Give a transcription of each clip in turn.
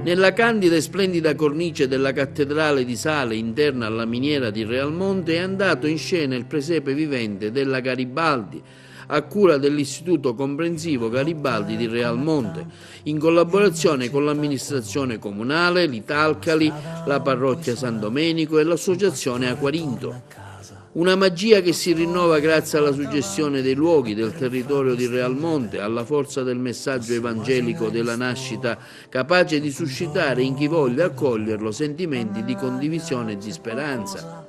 Nella candida e splendida cornice della cattedrale di Sale, interna alla miniera di Realmonte, è andato in scena il presepe vivente della Garibaldi, a cura dell'Istituto Comprensivo Garibaldi di Realmonte, in collaborazione con l'amministrazione comunale, l'Italcali, la parrocchia San Domenico e l'associazione Aquarinto. Una magia che si rinnova grazie alla suggestione dei luoghi, del territorio di Realmonte, alla forza del messaggio evangelico della nascita, capace di suscitare in chi voglia accoglierlo sentimenti di condivisione e di speranza.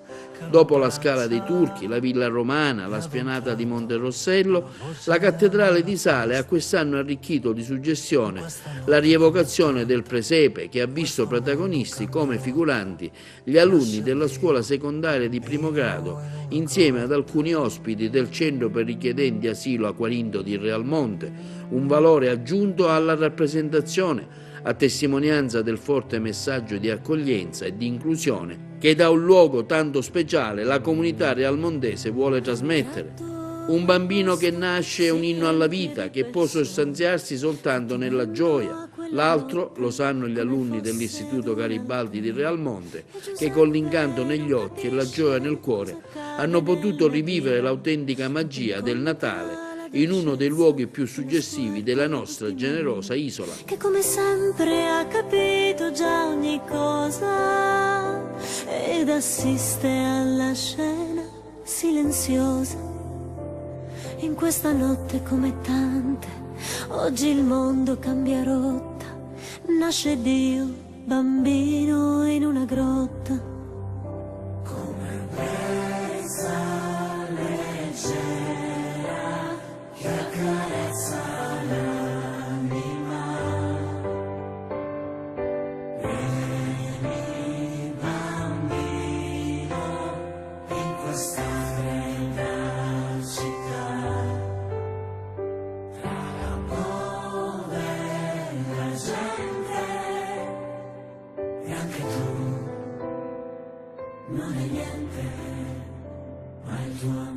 Dopo la Scala dei Turchi, la Villa Romana, la Spianata di Monte Rossello, la Cattedrale di Sale ha quest'anno arricchito di suggestione la rievocazione del presepe, che ha visto protagonisti come figuranti gli alunni della scuola secondaria di primo grado, insieme ad alcuni ospiti del centro per richiedenti asilo Aquarinto di Realmonte, un valore aggiunto alla rappresentazione, a testimonianza del forte messaggio di accoglienza e di inclusione che da un luogo tanto speciale la comunità realmontese vuole trasmettere. Un bambino che nasce è un inno alla vita, che può sostanziarsi soltanto nella gioia. L'altro lo sanno gli alunni dell'Istituto Garibaldi di Realmonte, che con l'incanto negli occhi e la gioia nel cuore hanno potuto rivivere l'autentica magia del Natale in uno dei luoghi più suggestivi della nostra generosa isola. Che come sempre ha capito già ogni cosa ed assiste alla scena silenziosa. In questa notte come tante, oggi il mondo cambia rotta, nasce Dio, bambino in una grotta. Come brezza leggera che accarezza l'anima. Vieni bambino in questa fredda città, tra la povera gente, e anche tu non è niente, ma il tuo